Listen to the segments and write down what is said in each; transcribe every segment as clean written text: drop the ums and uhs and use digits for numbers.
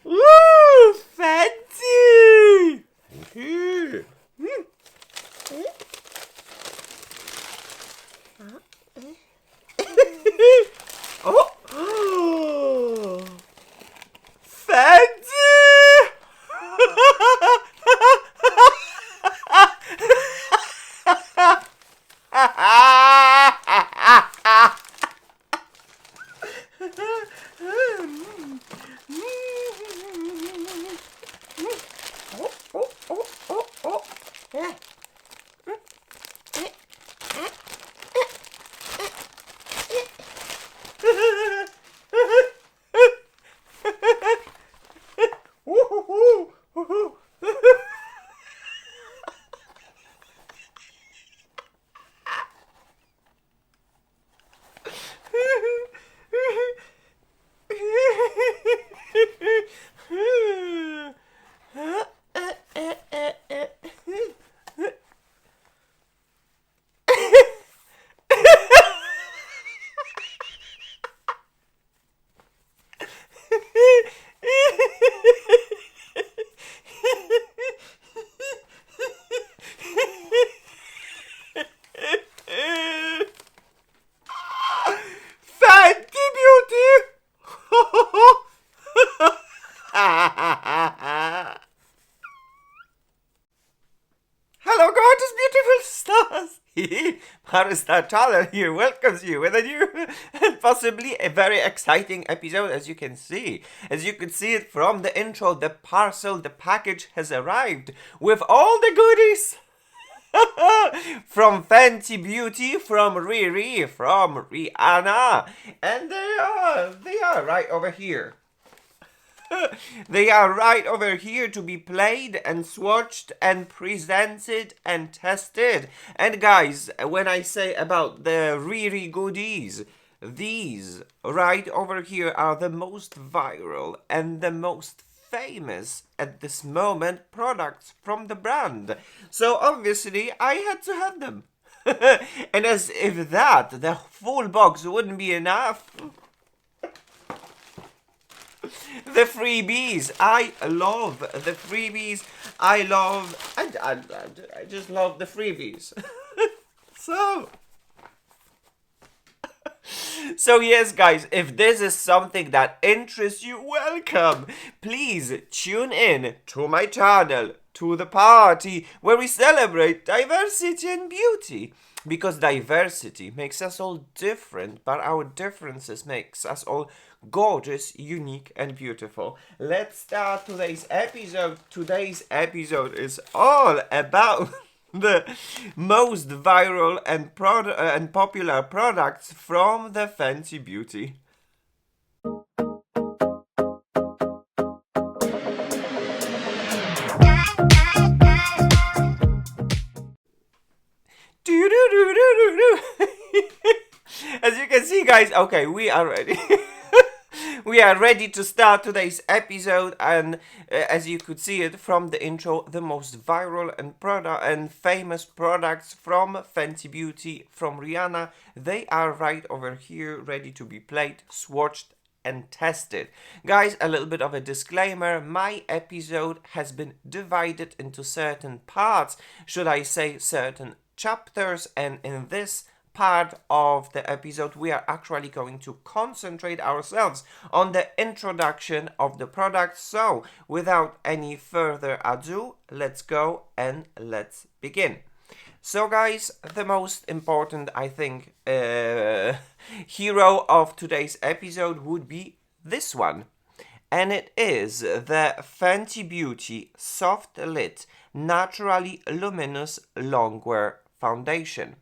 Woo! Fancy! Oh! Fancy! FENTY Beauty! Hello, gorgeous, beautiful stars! Maristar Tyler here welcomes you with a new and possibly a very exciting episode, as you can see. As you can see it from the intro, the parcel, the package has arrived with all the goodies! From FENTY Beauty, from Riri, from Rihanna, and they are right over here. They are right over here to be played and swatched and presented and tested. And guys, when I say about the Riri goodies, these right over here are the most viral and the most famous at this moment products from the brand. So obviously I had to have them. And as if that, the full box wouldn't be enough, the freebies. I love the freebies. I just love the freebies. So yes, guys, if this is something that interests you, welcome. Please tune in to my channel, to the party where we celebrate diversity and beauty. Because diversity makes us all different, but our differences makes us all gorgeous, unique, and beautiful. Let's start today's episode. Today's episode is all about the most viral and popular products from the FENTY Beauty. As you can see, guys, okay, we are ready. We are ready to start today's episode, and as you could see it from the intro, the most viral and famous products from FENTY Beauty, from Rihanna, they are right over here, ready to be played, swatched, and tested. Guys, a little bit of a disclaimer, my episode has been divided into certain parts, should I say certain chapters, and in this part of the episode we are actually going to concentrate ourselves on the introduction of the product. So without any further ado, let's go and let's begin. So guys, the most important, I think, hero of today's episode would be this one. And it is the FENTY Beauty Soft Lit Naturally Luminous Longwear Foundation.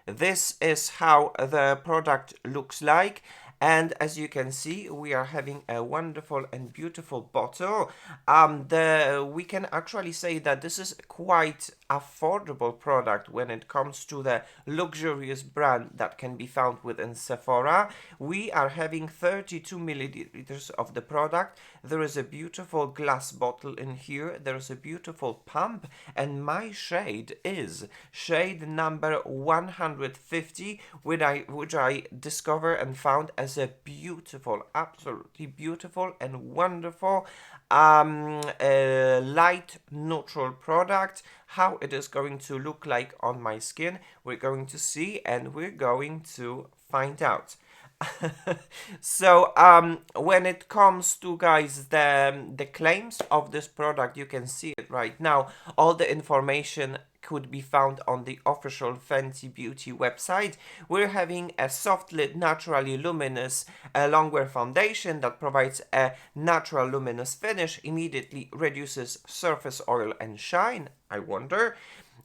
this is how the product looks like. And as you can see, we are having a wonderful and beautiful bottle. We can actually say that this is quite affordable product when it comes to the luxurious brand that can be found within Sephora. We are having 32 milliliters of the product. There is a beautiful glass bottle in here. There is a beautiful pump, and my shade is shade number 150, which I discovered and found as a beautiful, absolutely beautiful and wonderful light neutral product. How it is going to look like on my skin, we're going to see, and we're going to find out. So when it comes to, guys, the claims of this product, you can see it right now. All the information could be found on the official Fenty Beauty website. We're having a soft lit, naturally luminous longwear foundation that provides a natural luminous finish, immediately reduces surface oil and shine. I wonder.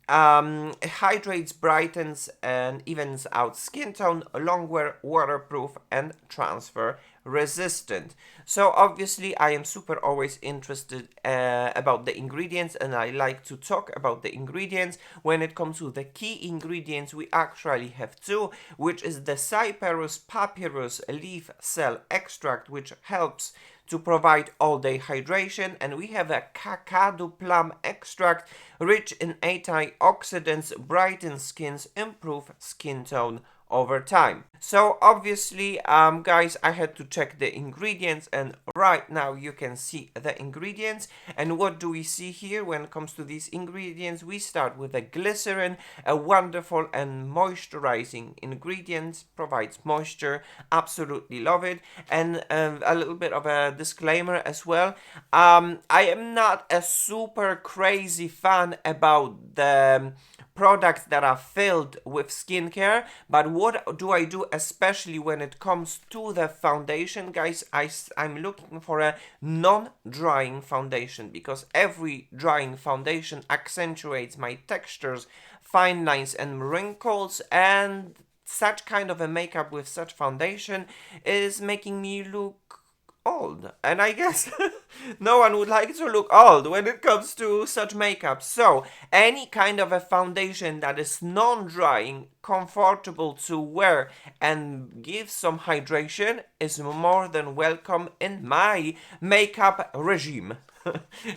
It hydrates, brightens, and evens out skin tone, longwear, waterproof, and transfer resistant. So obviously I am super always interested about the ingredients, and I like to talk about the ingredients. When it comes to the key ingredients, we actually have two, which is the Cyperus papyrus leaf cell extract, which helps to provide all-day hydration, and we have a cacao plum extract, rich in antioxidants, brightens skins, improve skin tone over time. So obviously, guys, I had to check the ingredients, and right now you can see the ingredients. And what do we see here when it comes to these ingredients? We start with the glycerin, a wonderful and moisturizing ingredient, provides moisture, absolutely love it. And a little bit of a disclaimer as well. I am not a super crazy fan about the products that are filled with skincare, but what do I do, especially when it comes to the foundation, guys? I'm looking for a non-drying foundation, because every drying foundation accentuates my textures, fine lines, and wrinkles, and such kind of a makeup with such foundation is making me look old, and I guess no one would like to look old when it comes to such makeup. So any kind of a foundation that is non-drying, comfortable to wear, and gives some hydration is more than welcome in my makeup regime,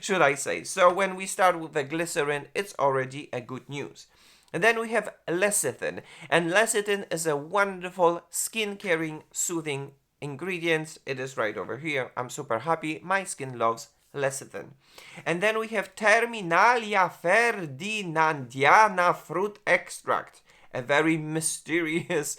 should I say. So when we start with the glycerin, it's already a good news. And then we have lecithin, and lecithin is a wonderful skin caring, soothing ingredients. It is right over here. I'm super happy. My skin loves lecithin. And then we have Terminalia ferdinandiana fruit extract, a very mysterious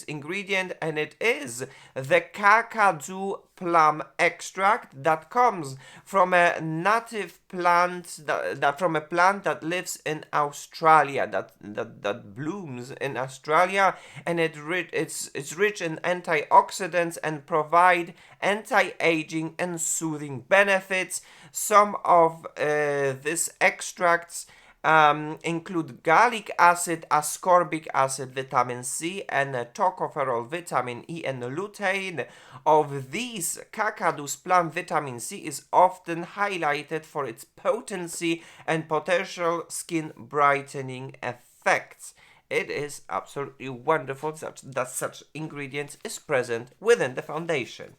ingredient, and it is the kakadu plum extract that comes from a native plant that lives in Australia, that blooms in Australia, and it's rich in antioxidants and provide anti-aging and soothing benefits. Some of these extracts include gallic acid, ascorbic acid, vitamin C, and tocopherol, vitamin E, and lutein. Of these, cacadu's plum vitamin C is often highlighted for its potency and potential skin brightening effects. It is absolutely wonderful that such ingredients is present within the foundation.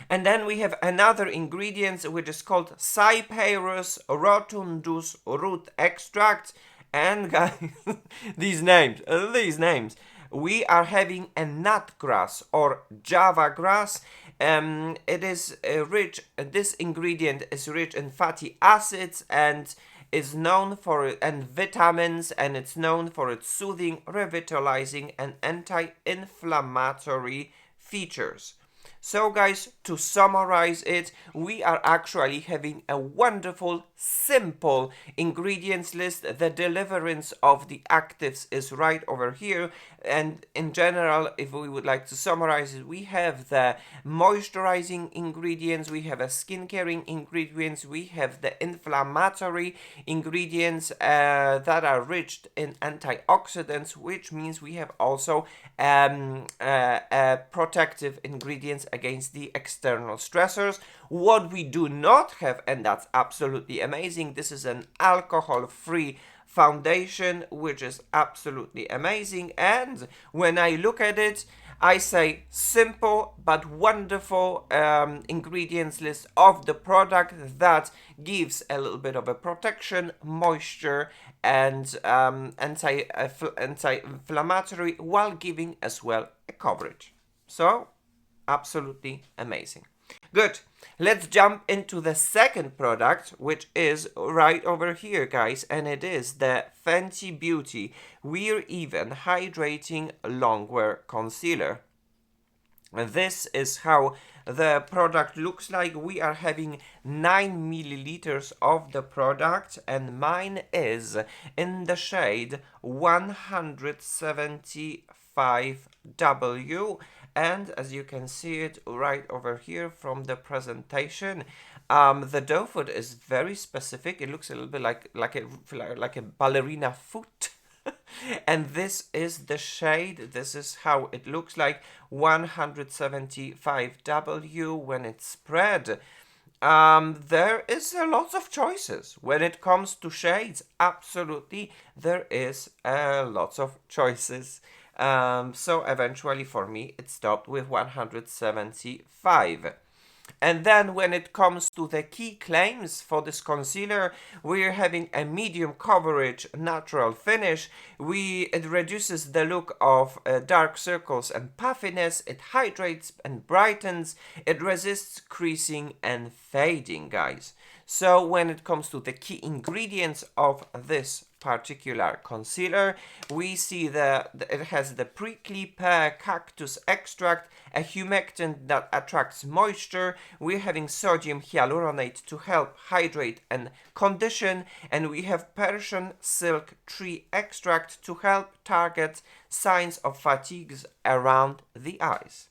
And then we have another ingredient which is called Cyperus rotundus root extract. And guys, these names, we are having a nutgrass or Java grass. It is this ingredient is rich in fatty acids and is known for vitamins, and it's known for its soothing, revitalizing, and anti-inflammatory features. So guys, to summarize it, we are actually having a wonderful, simple ingredients list. The deliverance of the actives is right over here, and in general, if we would like to summarize it, we have the moisturizing ingredients, we have a skincare ingredients, we have the inflammatory ingredients that are rich in antioxidants, which means we have also protective ingredients against the external stressors. What we do not have, and that's absolutely amazing, this is an alcohol-free foundation, which is absolutely amazing. And when I look at it, I say simple but wonderful ingredients list of the product that gives a little bit of a protection, moisture, and anti-inflammatory, while giving as well a coverage. So, absolutely amazing. Good. Let's jump into the second product, which is right over here, guys, and it is the FENTY Beauty Wear Even Hydrating Longwear Concealer. This is how the product looks like. We are having 9 milliliters of the product, and mine is in the shade 175W. And as you can see it right over here from the presentation, the doe foot is very specific. It looks a little bit like a ballerina foot. And this is the shade. This is how it looks like, 175W when it's spread. There is a lot of choices when it comes to shades. Absolutely, there is lots of choices. So eventually for me it stopped with 175. And then when it comes to the key claims for this concealer, we're having a medium coverage natural finish. It reduces the look of dark circles and puffiness. It hydrates and brightens. It resists creasing and fading, guys. So when it comes to the key ingredients of this particular concealer, we see that it has the prickly pear cactus extract, a humectant that attracts moisture. We're having sodium hyaluronate to help hydrate and condition, and we have Persian silk tree extract to help target signs of fatigue around the eyes.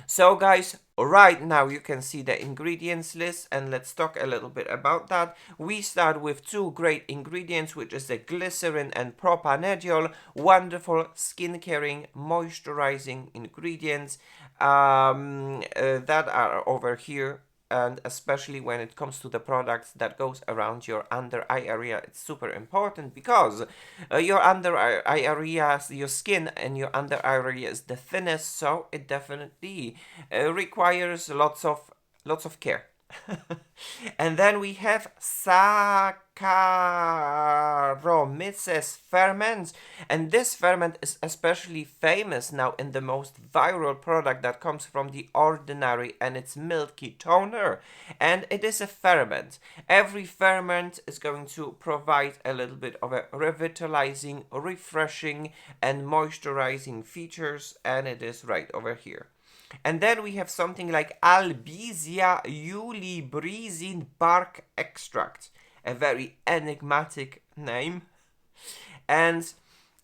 So guys, right now you can see the ingredients list, and let's talk a little bit about that. We start with two great ingredients, which is the glycerin and propanediol, wonderful skin caring, moisturizing ingredients that are over here. And especially when it comes to the products that goes around your under eye area, it's super important, because your under eye area, your skin and your under eye area is the thinnest, so it definitely requires lots of care. And then we have Saccharomyces ferment, and this ferment is especially famous now in the most viral product that comes from The Ordinary, and it's milky toner, and it is a ferment. Every ferment is going to provide a little bit of a revitalizing, refreshing and moisturizing features, and it is right over here. And then we have something like Albizia julibrizin bark extract, a very enigmatic name. And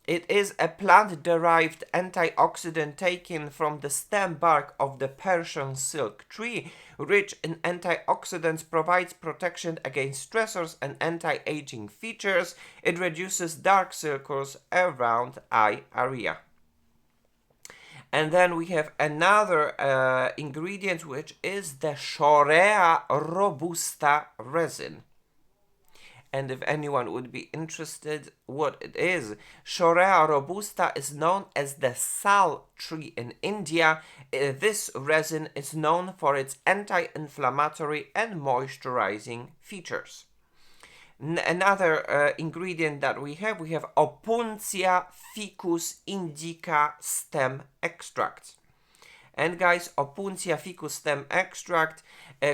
it is a plant-derived antioxidant taken from the stem bark of the Persian silk tree. Rich in antioxidants, provides protection against stressors and anti-aging features. It reduces dark circles around eye area. And then we have another ingredient, which is the Shorea robusta resin. And if anyone would be interested what it is, Shorea robusta is known as the sal tree in India. This resin is known for its anti-inflammatory and moisturizing features. Another ingredient that we have Opuntia ficus indica stem extract. And guys, Opuntia ficus stem extract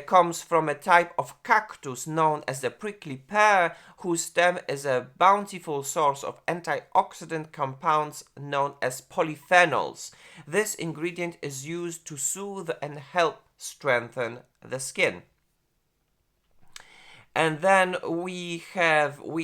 comes from a type of cactus known as the prickly pear, whose stem is a bountiful source of antioxidant compounds known as polyphenols. This ingredient is used to soothe and help strengthen the skin. And then we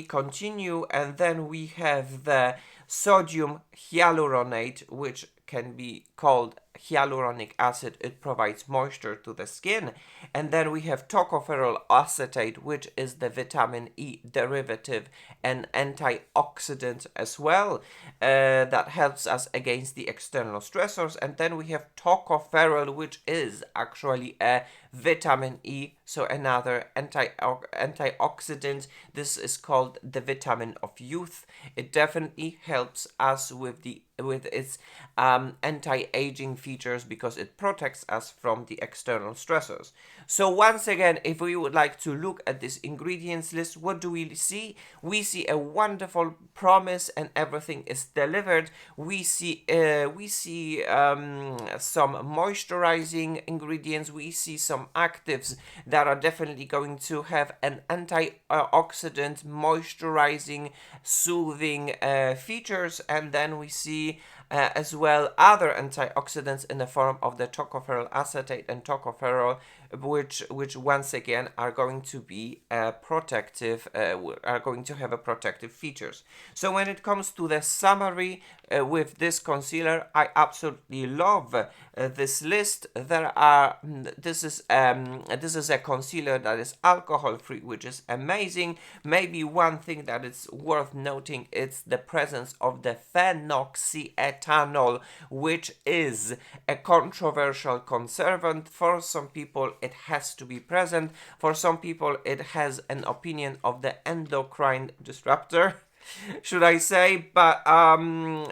continue, and then we have the sodium hyaluronate, which can be called hyaluronic acid. It provides moisture to the skin. And then we have tocopherol acetate, which is the vitamin E derivative and antioxidant as well, that helps us against the external stressors. And then we have tocopherol, which is actually a vitamin E, so another antioxidant. This is called the vitamin of youth. It definitely helps us with its anti-aging features because it protects us from the external stressors. So once again, if we would like to look at this ingredients list, what do we see? We see a wonderful promise, and everything is delivered. We see some moisturizing ingredients. We see some actives that are definitely going to have an antioxidant, moisturizing, soothing features, and then we see as well other antioxidants in the form of the tocopherol acetate and tocopherol, which once again are going to be protective, are going to have a protective features. So when it comes to the summary with this concealer, I absolutely love this list. This is a concealer that is alcohol free, which is amazing. Maybe one thing that is worth noting is the presence of the phenoxyethanol, which is a controversial conservant. For some people it has to be present. For some people it has an opinion of the endocrine disruptor, should I say, but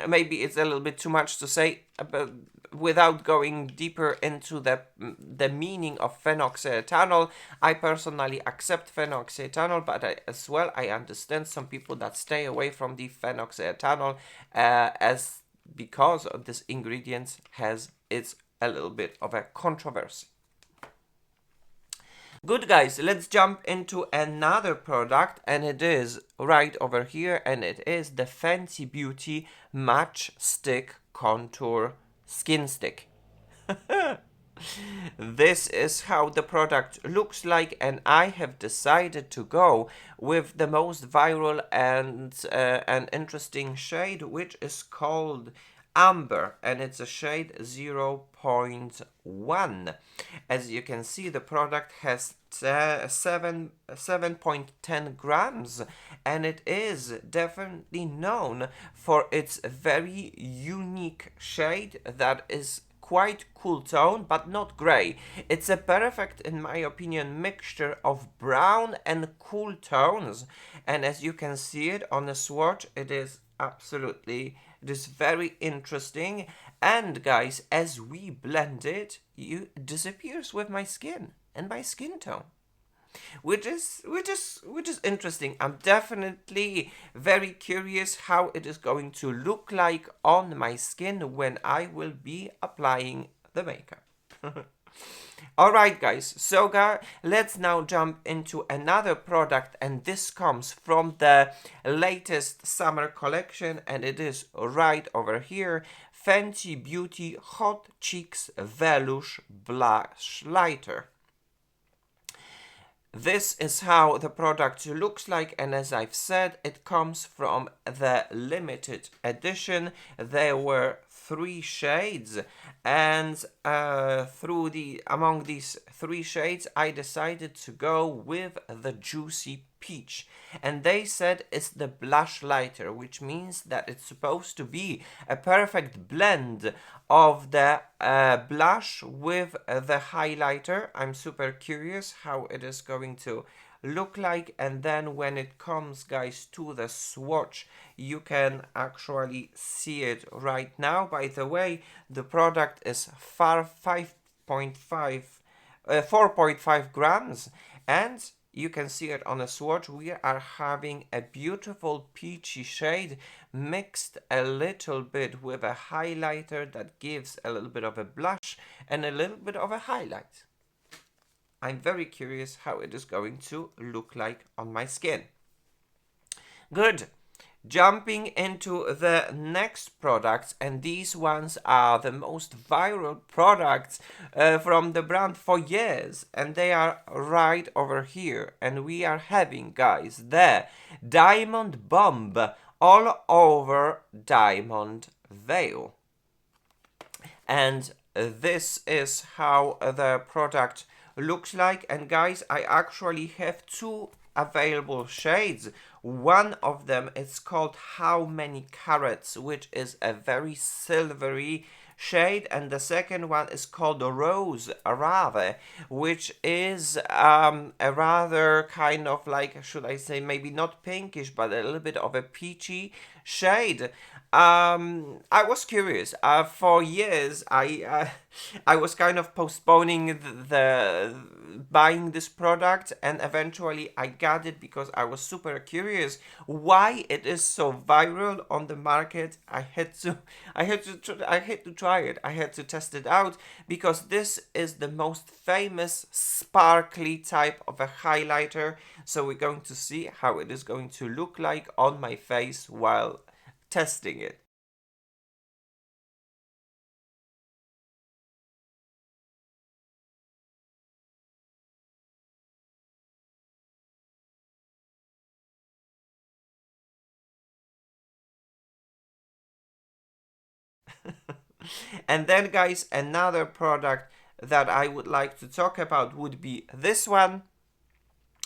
maybe it's a little bit too much to say, but without going deeper into the meaning of phenoxyethanol. I personally accept phenoxyethanol, but as well I understand some people that stay away from the phenoxyethanol as because of this ingredient it's a little bit of a controversy. Good guys, let's jump into another product, and it is right over here, and it is the FENTY Beauty Match Stick Contour Skinstick. This is how the product looks like, and I have decided to go with the most viral and an interesting shade, which is called Amber, and it's a shade 0.1. As you can see, the product has 7.10 grams, and it is definitely known for its very unique shade that is quite cool tone, but not gray. It's a perfect, in my opinion, mixture of brown and cool tones, and as you can see it on the swatch, it is very interesting. And guys, as we blend it, it disappears with my skin and my skin tone, which is interesting. I'm definitely very curious how it is going to look like on my skin when I will be applying the makeup. Alright guys, so let's now jump into another product, and this comes from the latest summer collection, and it is right over here, FENTY Beauty Hot Cheeks Velour Blushlighter. This is how the product looks like, and as I've said, it comes from the limited edition. There were 3 shades, and among these 3 shades I decided to go with the Juicy Peach, and they said it's the Blushlighter, which means that it's supposed to be a perfect blend of the blush with the highlighter. I'm super curious how it is going to look like, and then when it comes, guys, to the swatch, you can actually see it right now. By the way, the product is 4.5 grams, and you can see it on a swatch. We are having a beautiful peachy shade mixed a little bit with a highlighter that gives a little bit of a blush and a little bit of a highlight. I'm very curious how it is going to look like on my skin. Good. Jumping into the next products, and these ones are the most viral products from the brand for years, and they are right over here. And we are having, guys, the Diamond Bomb all over diamond veil. And this is how the product looks like. And guys, I actually have two available shades. One of them is called How Many Carats, which is a very silvery shade, and the second one is called Rose Rave, which is a rather kind of like, should I say, maybe not pinkish, but a little bit of a peachy shade. I was curious. For years, I was kind of postponing the buying this product, and eventually I got it because I was super curious why it is so viral on the market. I had to try it. I had to test it out because this is the most famous sparkly type of a highlighter. So we're going to see how it is going to look like on my face while testing it. And then, guys, another product that I would like to talk about would be this one.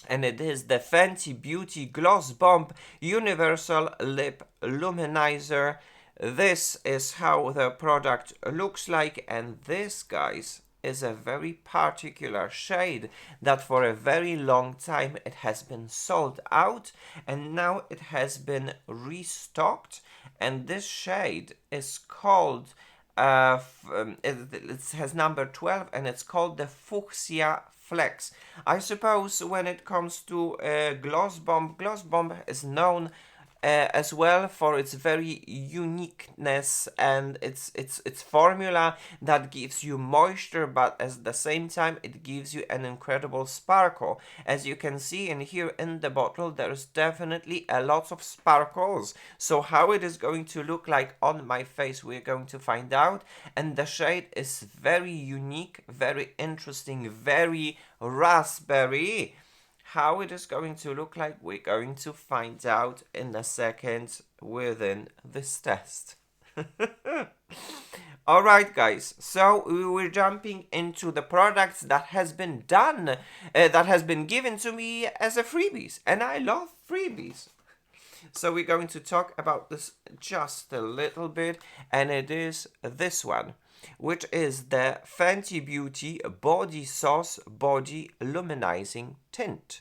And it is the FENTY Beauty Gloss Bomb Universal Lip Luminizer. This is how the product looks like, and this, guys, is a very particular shade that for a very long time it has been sold out, and now it has been restocked. And this shade is called it has number 12, and it's called the Fuchsia Flex. I suppose when it comes to Gloss Bomb is known as well for its very uniqueness and its formula that gives you moisture, but at the same time it gives you an incredible sparkle. As you can see in here in the bottle, there's definitely a lot of sparkles. So how it is going to look like on my face, we're going to find out. And the shade is very unique, very interesting, very raspberry. How it is going to look like, we're going to find out in a second within this test. Alright, guys, so we're jumping into the products that has been done, that has been given to me as a freebies, and I love freebies. So we're going to talk about this just a little bit, and it is this one, which is the FENTY Beauty Body Sauce Body Luminizing Tint.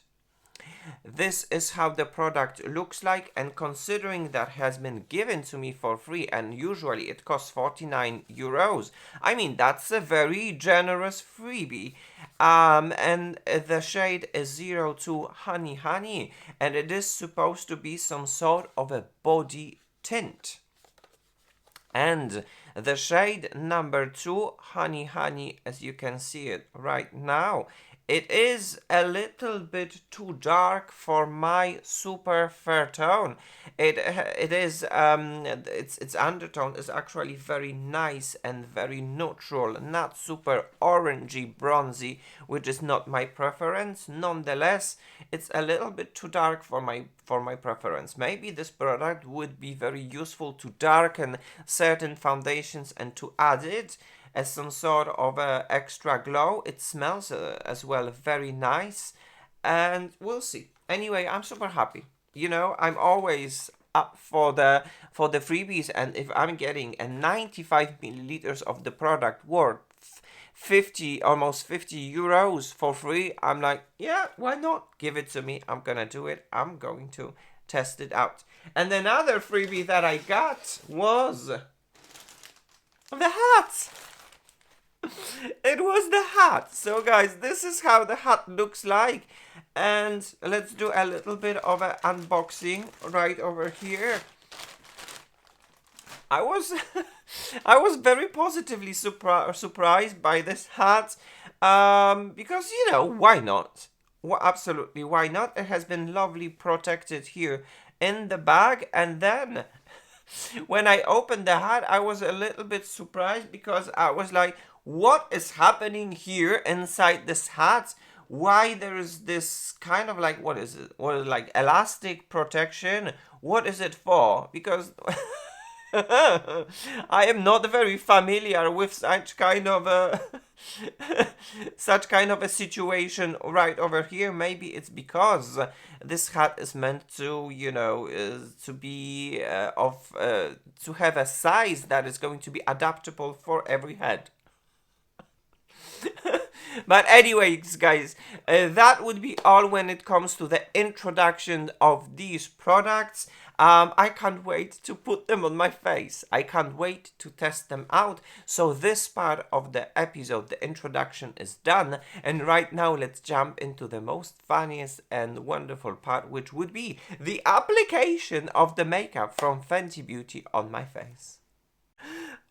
This is how the product looks like, and considering that has been given to me for free, and usually it costs 49 euros, I mean, that's a very generous freebie. And the shade is 02 Honey, and it is supposed to be some sort of a body tint. And the shade number 2, Honey, as you can see it right now, it is a little bit too dark for my super fair tone. Its undertone is actually very nice and very neutral, not super orangey bronzy, which is not my preference. Nonetheless, it's a little bit too dark for my preference. Maybe this product would be very useful to darken certain foundations and to add it as some sort of extra glow. It smells as well very nice, and we'll see. Anyway, I'm super happy. You know, I'm always up for the freebies, and if I'm getting a 95 milliliters of the product worth 50, almost 50 euros for free, I'm like, yeah, why not? Give it to me. I'm gonna do it. I'm going to test it out. And another freebie that I got was the hat. It was the hat. So guys, this is how the hat looks like, and let's do a little bit of an unboxing right over here. I was I was very positively surprised by this hat, because you know, why not? Absolutely, why not? It has been lovely protected here in the bag, and then when I opened the hat, I was a little bit surprised because I was like, what is happening here inside this hat? Why there is this kind of like, what is it? What is it, like elastic protection? What is it for? Because I am not very familiar with such kind of a such kind of a situation right over here. Maybe it's because this hat is meant to, you know, to be to have a size that is going to be adaptable for every head. But anyways, guys, that would be all when it comes to the introduction of these products. I can't wait to put them on my face. I can't wait to test them out. So this part of the episode, the introduction, is done. And right now, let's jump into the most funniest and wonderful part, which would be the application of the makeup from Fenty Beauty on my face.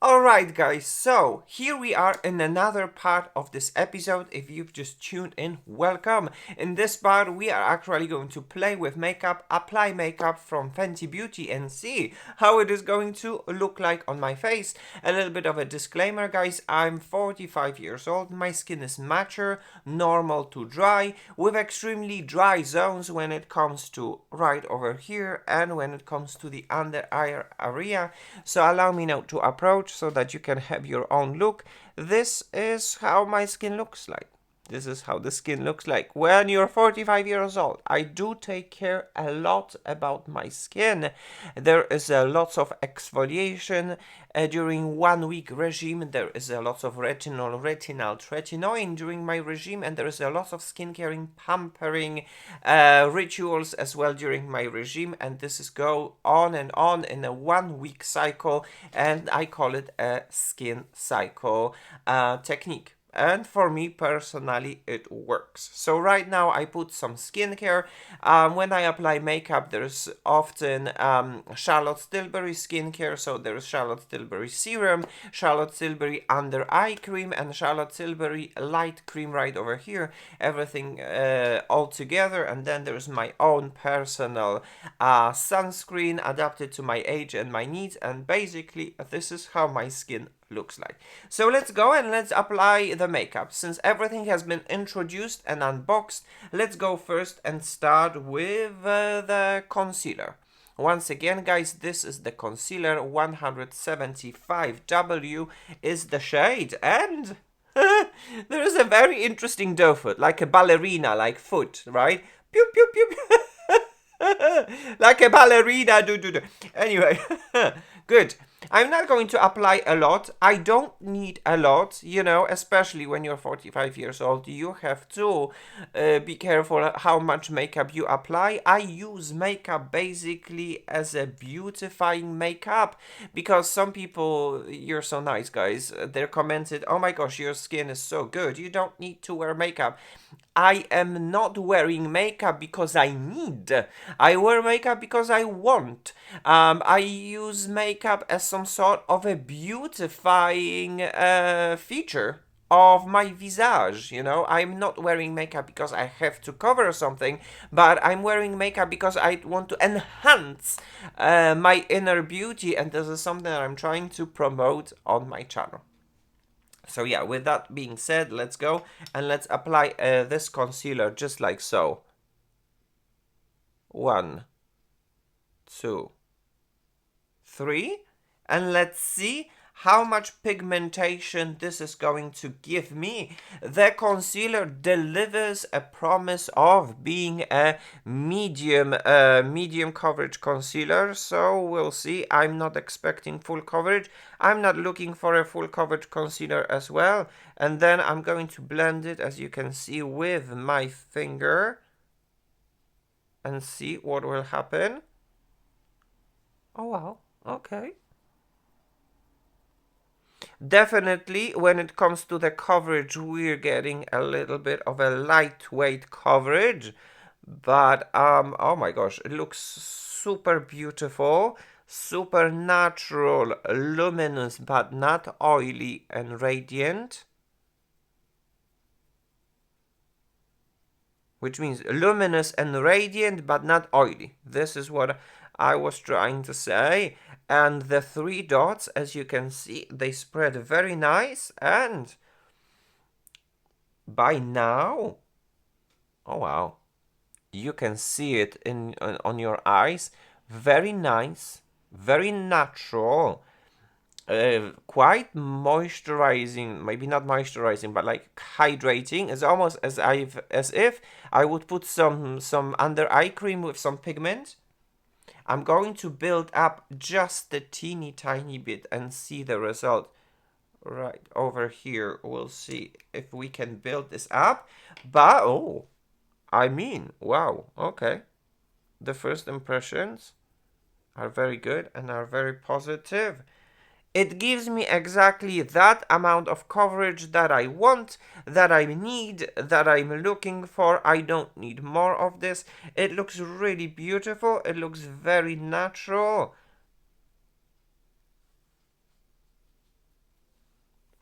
Alright guys, so here we are in another part of this episode. If you've just tuned in, welcome. In this part we are actually going to play with makeup, apply makeup from Fenty Beauty and see how it is going to look like on my face. A little bit of a disclaimer guys, I'm 45 years old, my skin is mature, normal to dry, with extremely dry zones when it comes to right over here and when it comes to the under eye area. So allow me now to approach so that you can have your own look. This is how my skin looks like. This is how the skin looks like when you're 45 years old. I do take care a lot about my skin. There is a lot of exfoliation during 1 week regime. There is a lot of retinoin during my regime, and there is a lot of skincare pampering rituals as well during my regime, and this is go on and on in a 1 week cycle, and I call it a skin cycle technique. And for me personally, it works. So right now I put some skincare. When I apply makeup, there's often Charlotte Tilbury skincare. So there's Charlotte Tilbury serum, Charlotte Tilbury under eye cream, and Charlotte Tilbury light cream right over here. Everything all together. And then there's my own personal sunscreen adapted to my age and my needs. And basically, this is how my skin looks like. So let's go and let's apply the makeup. Since everything has been introduced and unboxed, let's go first and start with the concealer. Once again guys, this is the concealer. 175W is the shade, and there is a very interesting doe foot, like a ballerina like foot, right? Pew pew pew pew. Like a ballerina, do. Anyway, good. I'm not going to apply a lot. I don't need a lot, you know, especially when you're 45 years old. You have to be careful how much makeup you apply. I use makeup basically as a beautifying makeup, because some people, you're so nice guys, they commented, oh my gosh, your skin is so good, you don't need to wear makeup. I am not wearing makeup because I need. I wear makeup because I want. I use makeup as some sort of a beautifying feature of my visage, you know. I'm not wearing makeup because I have to cover something, but I'm wearing makeup because I want to enhance my inner beauty, and this is something that I'm trying to promote on my channel. So yeah, with that being said, let's go and let's apply this concealer just like so. 1, 2, 3, and let's see how much pigmentation this is going to give me. The concealer delivers a promise of being a medium coverage concealer, so we'll see. I'm not expecting full coverage. I'm not looking for a full coverage concealer as well. And then I'm going to blend it, as you can see, with my finger and see what will happen. Oh wow, okay. Definitely, when it comes to the coverage, we're getting a little bit of a lightweight coverage, but oh my gosh, it looks super beautiful, super natural, luminous, but not oily and radiant. Which means luminous and radiant, but not oily. This is what I was trying to say. And the 3 dots, as you can see, they spread very nice. And by now, oh wow, you can see it on your eyes. Very nice, very natural. Quite moisturizing, maybe not moisturizing, but like hydrating. It's almost as if I would put some under eye cream with some pigment. I'm going to build up just a teeny tiny bit and see the result right over here. We'll see if we can build this up. But oh, I mean, wow, okay. The first impressions are very good and are very positive. It gives me exactly that amount of coverage that I want, that I need, that I'm looking for. I don't need more of this. It looks really beautiful. It looks very natural.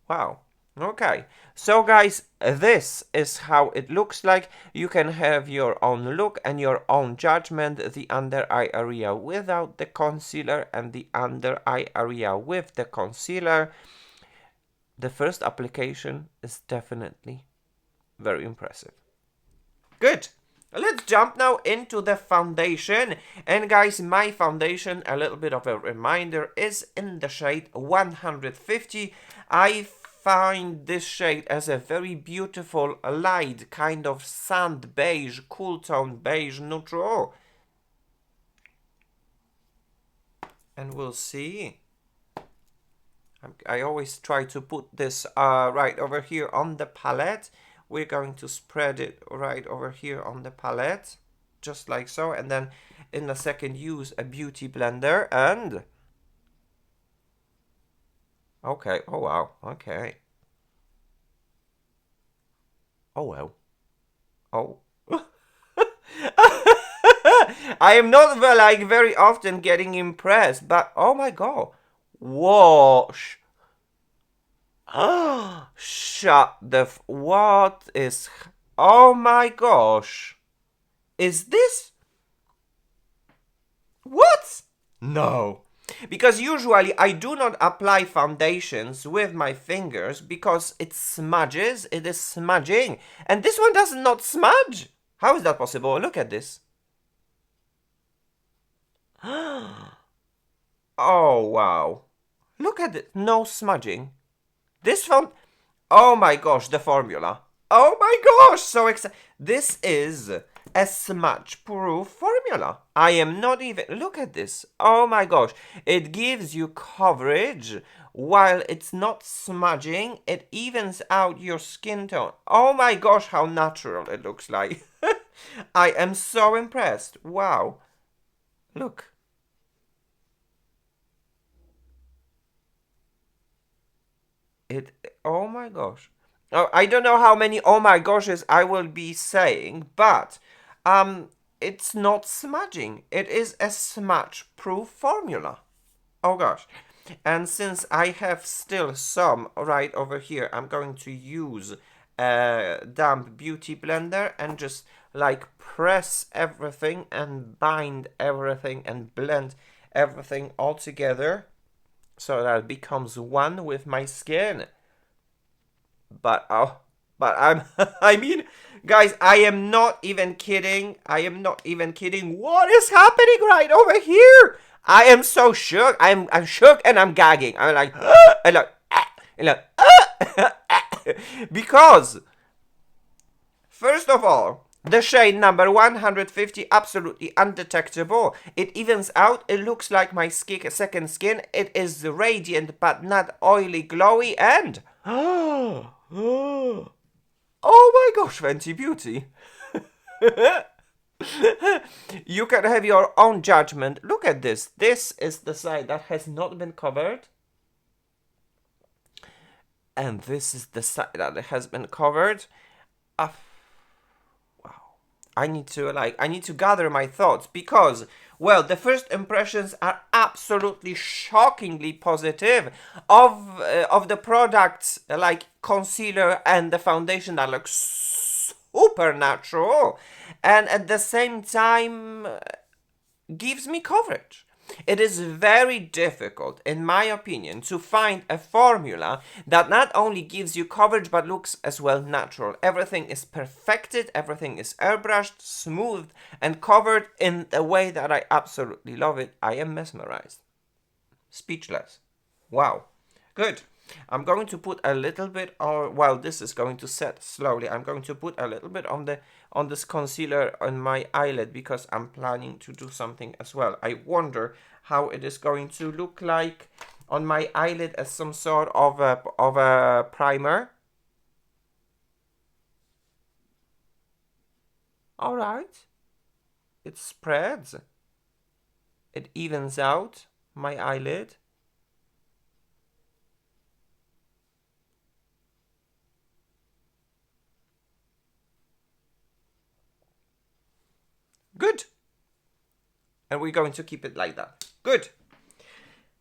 Wow. Okay, so guys, this is how it looks like. You can have your own look and your own judgment. The under eye area without the concealer and the under eye area with the concealer. The first application is definitely very impressive. Good. Let's jump now into the foundation. And guys, my foundation, a little bit of a reminder, is in the shade 150. I find this shade as a very beautiful light, kind of sand beige, cool tone beige neutral. And we'll see. I always try to put this right over here on the palette. We're going to spread it right over here on the palette, just like so. And then in a second use a beauty blender and... Okay, oh wow, okay. Oh well. Oh. I am not like very often getting impressed, but oh my god. Whoa. Shut the what is... Oh my gosh. Is this... What? No. Because usually I do not apply foundations with my fingers because it smudges, it is smudging. And this one does not smudge. How is that possible? Look at this. Oh wow. Look at it. No smudging. This found... Oh my gosh, the formula. Oh my gosh, so excited. This is a smudge-proof formula. I am not even... Look at this. Oh my gosh. It gives you coverage while it's not smudging. It evens out your skin tone. Oh my gosh, how natural it looks like. I am so impressed. Wow. Look. Oh my gosh. Oh, I don't know how many oh my goshes I will be saying, but it's not smudging. It is a smudge-proof formula. Oh gosh. And since I have still some right over here, I'm going to use a damp beauty blender and just like press everything and bind everything and blend everything all together so that it becomes one with my skin. But I'm I mean, guys, I am not even kidding. I am not even kidding. What is happening right over here? I am so shook. I'm shook and I'm gagging. I'm like, and like, and like, because first of all, the shade number 150, absolutely undetectable. It evens out. It looks like my second skin. It is radiant but not oily, glowy, and oh my gosh, FENTY Beauty. You can have your own judgment. Look at this. This is the side that has not been covered. And this is the side that has been covered. Wow. I need to gather my thoughts because Well, the first impressions are absolutely shockingly positive of the products, like concealer and the foundation that look super natural, and at the same time gives me coverage. It is very difficult, in my opinion, to find a formula that not only gives you coverage but looks as well natural. Everything is perfected, everything is airbrushed, smoothed, and covered in a way that I absolutely love it. I am mesmerized. Speechless. Wow. Good. I'm going to put a little bit, or while this is going to set slowly, I'm going to put a little bit on this concealer on my eyelid because I'm planning to do something as well. I wonder how it is going to look like on my eyelid as some sort of a primer. All right. It spreads. It evens out my eyelid. Good. And we're going to keep it like that. Good.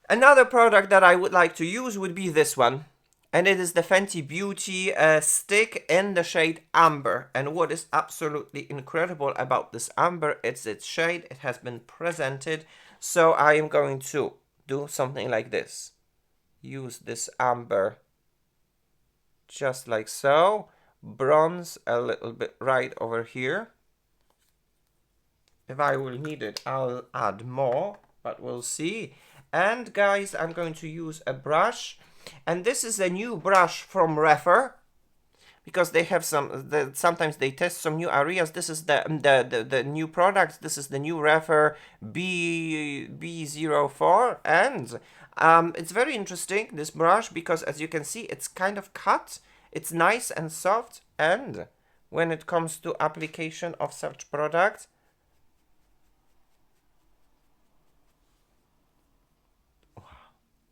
Another product that I would like to use would be this one. And it is the Fenty Beauty stick in the shade Amber. And what is absolutely incredible about this Amber, it's its shade. It has been presented. So I am going to do something like this. Use this Amber just like so. Bronze a little bit right over here. If I will need it, I'll add more, but we'll see. And guys, I'm going to use a brush. And this is a new brush from Rave, because they have sometimes they test some new areas. This is the new product. This is the new Rave B04, and it's very interesting, this brush, because as you can see, it's kind of cut. It's nice and soft, and when it comes to application of such products,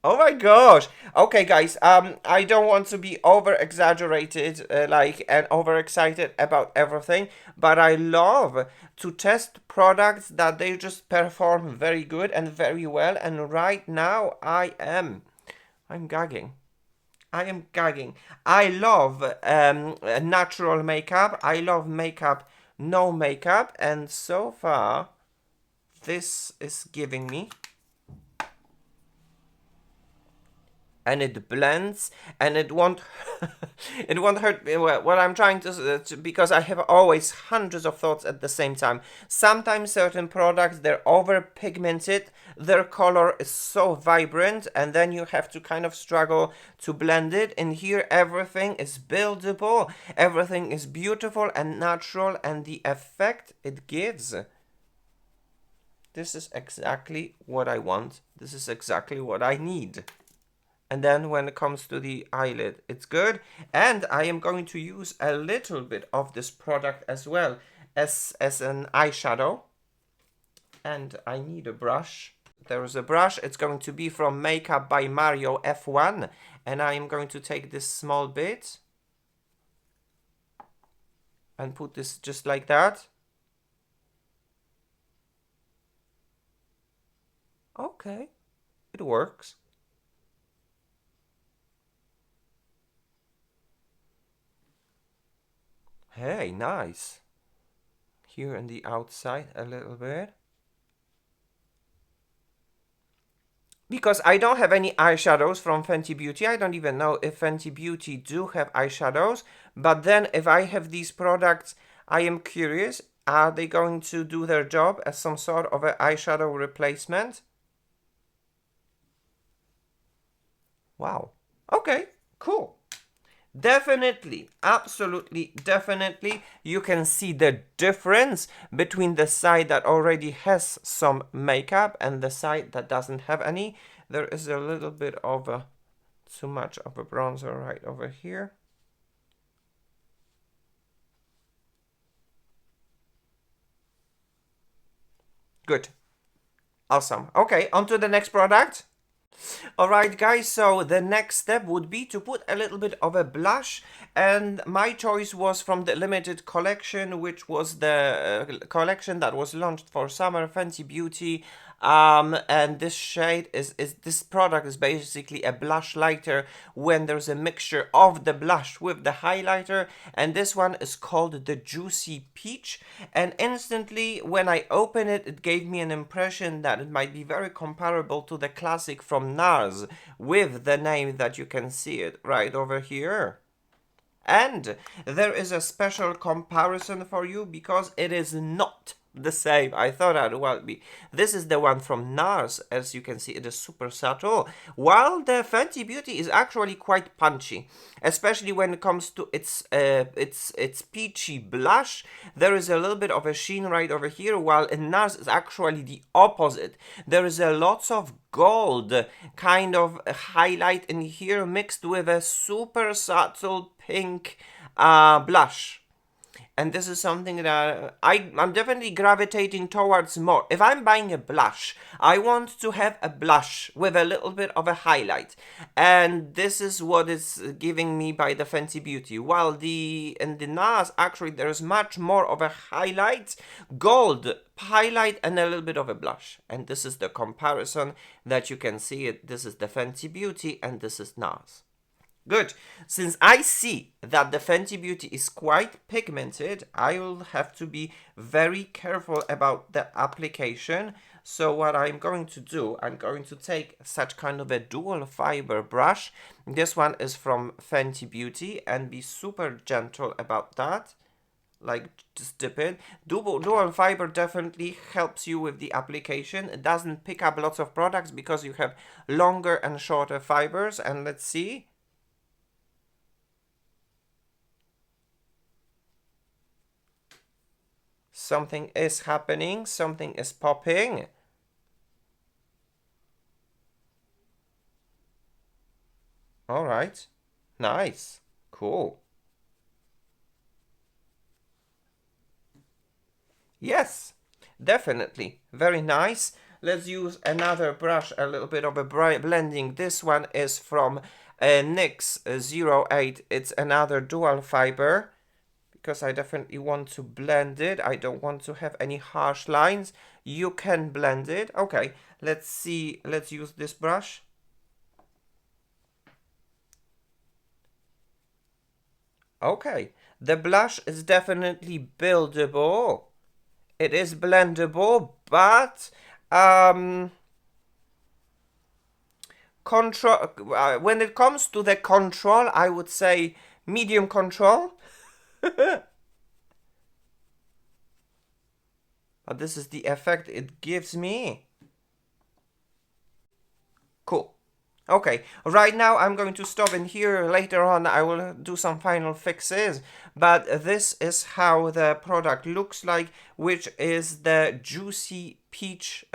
oh my gosh. Okay, guys, I don't want to be over exaggerated, and over excited about everything, but I love to test products that they just perform very good and very well. And right now I'm gagging. I am gagging. I love natural makeup. I love makeup, no makeup, and so far this is giving me. And it blends, and it won't it won't hurt me. What I'm trying to because I have always hundreds of thoughts at the same time. Sometimes certain products, they're over pigmented, their color is so vibrant, and then you have to kind of struggle to blend it. And here everything is buildable, everything is beautiful and natural, and the effect it gives, this is exactly what I want. This is exactly what I need. And then when it comes to the eyelid, it's good. And I am going to use a little bit of this product as well as an eyeshadow. And I need a brush. There is a brush. It's going to be from Makeup by Mario F1. And I am going to take this small bit and put this just like that. Okay, it works. Hey, nice. Here on the outside a little bit. Because I don't have any eyeshadows from Fenty Beauty. I don't even know if Fenty Beauty do have eyeshadows. But then if I have these products, I am curious. Are they going to do their job as some sort of an eyeshadow replacement? Wow. Okay, cool. Definitely, absolutely, definitely, you can see the difference between the side that already has some makeup and the side that doesn't have any. There is a little bit of too much of a bronzer right over here. Good. Awesome. Okay, on to the next product. Alright guys, so the next step would be to put a little bit of a blush, and my choice was from the limited collection, which was the collection that was launched for summer, Fenty Beauty. And this shade is this product is basically a blush lighter when there's a mixture of the blush with the highlighter, and this one is called the Juicy Peach. And instantly when I open it, it gave me an impression that it might be very comparable to the classic from NARS, with the name that you can see it right over here. And there is a special comparison for you because it is not the same. I thought it would be. This is the one from NARS. As you can see, it is super subtle, while the Fenty Beauty is actually quite punchy, especially when it comes to its peachy blush. There is a little bit of a sheen right over here, while in NARS is actually the opposite. There is a lots of gold kind of highlight in here mixed with a super subtle pink blush. And this is something that I'm definitely gravitating towards more. If I'm buying a blush, I want to have a blush with a little bit of a highlight. And this is what is giving me by the Fenty Beauty. While in the NARS, actually, there's much more of a highlight, gold highlight, and a little bit of a blush. And this is the comparison that you can see it. This is the Fenty Beauty, and this is NARS. Good. Since I see that the Fenty Beauty is quite pigmented, I will have to be very careful about the application. So what I'm going to do, I'm going to take such kind of a dual fiber brush. This one is from Fenty Beauty, and be super gentle about that. Like, just dip it. Dual fiber definitely helps you with the application. It doesn't pick up lots of products because you have longer and shorter fibers. And let's see. Something is happening, something is popping. All right, nice, cool. Yes, definitely, very nice. Let's use another brush, a little bit of a blending. This one is from NYX 08. It's another dual fiber, because I definitely want to blend it. I don't want to have any harsh lines. You can blend it. Okay, let's see. Let's use this brush. Okay, the blush is definitely buildable. It is blendable, but control. When it comes to the control, I would say medium control. But this is the effect it gives me. Cool. Okay, right now I'm going to stop in here. Later on I will do some final fixes, but this is how the product looks like, which is the Juicy Peach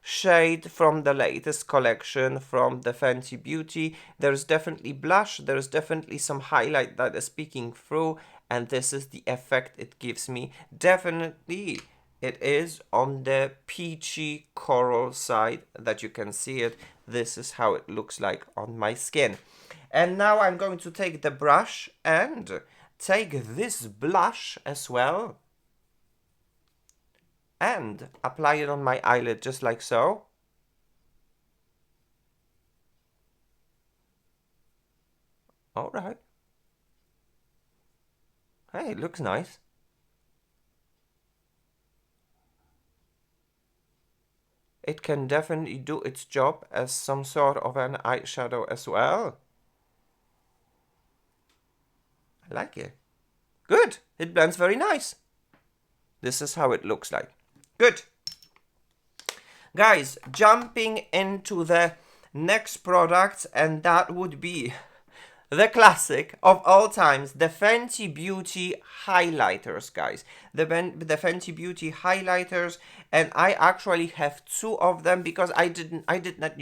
shade from the latest collection from the Fenty Beauty. There's definitely blush, there's definitely some highlight that is peeking through, and this is the effect it gives me. Definitely it is on the peachy coral side that you can see it. This is how it looks like on my skin. And now I'm going to take the brush and take this blush as well and apply it on my eyelid just like so. All right. Hey, it looks nice. It can definitely do its job as some sort of an eyeshadow as well. I like it. Good. It blends very nice. This is how it looks like. Good. Guys, jumping into the next product, and that would be the classic of all times, the Fenty Beauty highlighters, guys. The Fenty Beauty highlighters, and I actually have two of them because I did not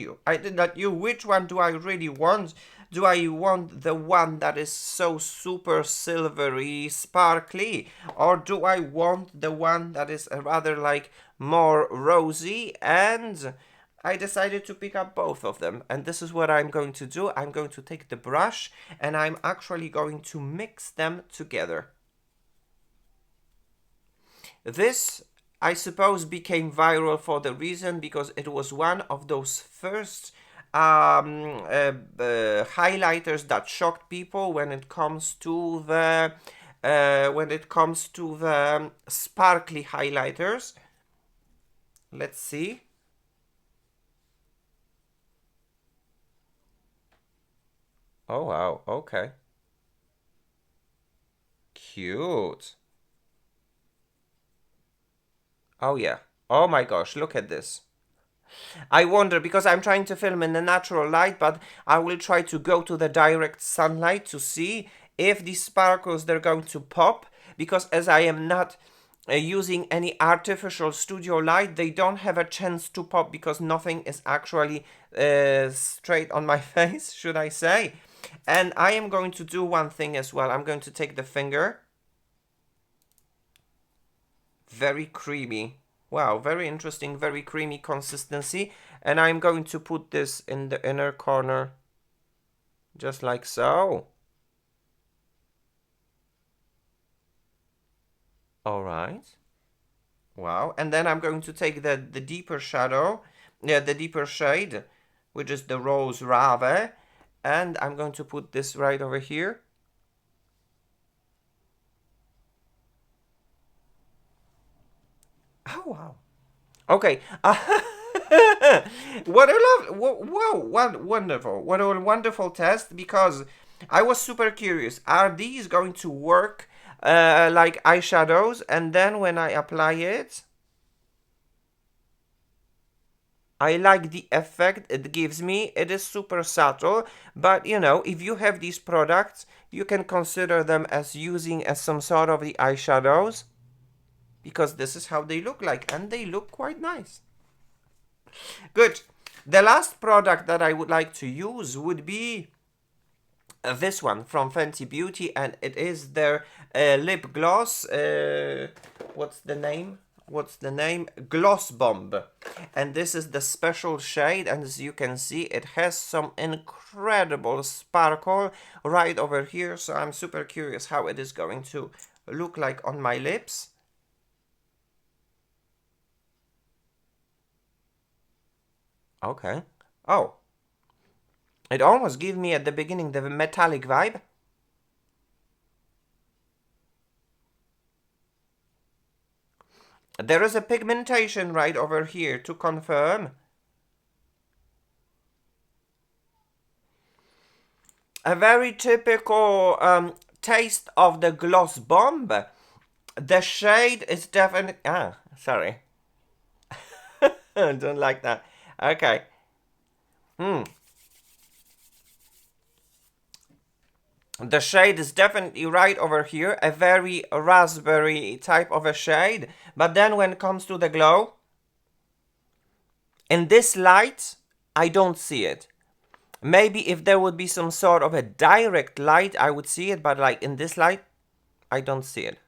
know which one do I really want. Do I want the one that is so super silvery, sparkly, or do I want the one that is rather like more rosy and I decided to pick up both of them, and this is what I'm going to do. I'm going to take the brush and I'm actually going to mix them together. This, I suppose, became viral for the reason because it was one of those first highlighters that shocked people when it comes to the sparkly highlighters. Let's see. Oh wow, okay. Cute. Oh yeah. Oh my gosh, look at this. I wonder, because I'm trying to film in the natural light, but I will try to go to the direct sunlight to see if these sparkles, they're going to pop, because as I am not using any artificial studio light, they don't have a chance to pop because nothing is actually straight on my face, should I say. And I am going to do one thing as well. I'm going to take the finger. Very creamy. Wow, very interesting, very creamy consistency. And I'm going to put this in the inner corner, just like so. All right. Wow, and then I'm going to take the deeper shadow, the deeper shade, which is the Rose Rave, and I'm going to put this right over here. Oh wow. Okay. What a love! Whoa! What wonderful! What a wonderful test, because I was super curious. Are these going to work like eyeshadows? And then when I apply it, I like the effect it gives me. It is super subtle, but you know, if you have these products, you can consider them as using as some sort of the eyeshadows, because this is how they look like, and they look quite nice. Good. The last product that I would like to use would be this one from FENTY Beauty, and it is their lip gloss. What's the name? Gloss Bomb. And this is the special shade, and as you can see, it has some incredible sparkle right over here, so I'm super curious how it is going to look like on my lips. Okay. Oh. It almost gave me at the beginning the metallic vibe. There is a pigmentation right over here to confirm. A very typical taste of the Gloss Bomb. The shade is definitely... Ah, sorry. I don't like that. Okay. The shade is definitely right over here, a very raspberry type of a shade. But then when it comes to the glow, in this light, I don't see it. Maybe if there would be some sort of a direct light, I would see it, but like in this light, I don't see it.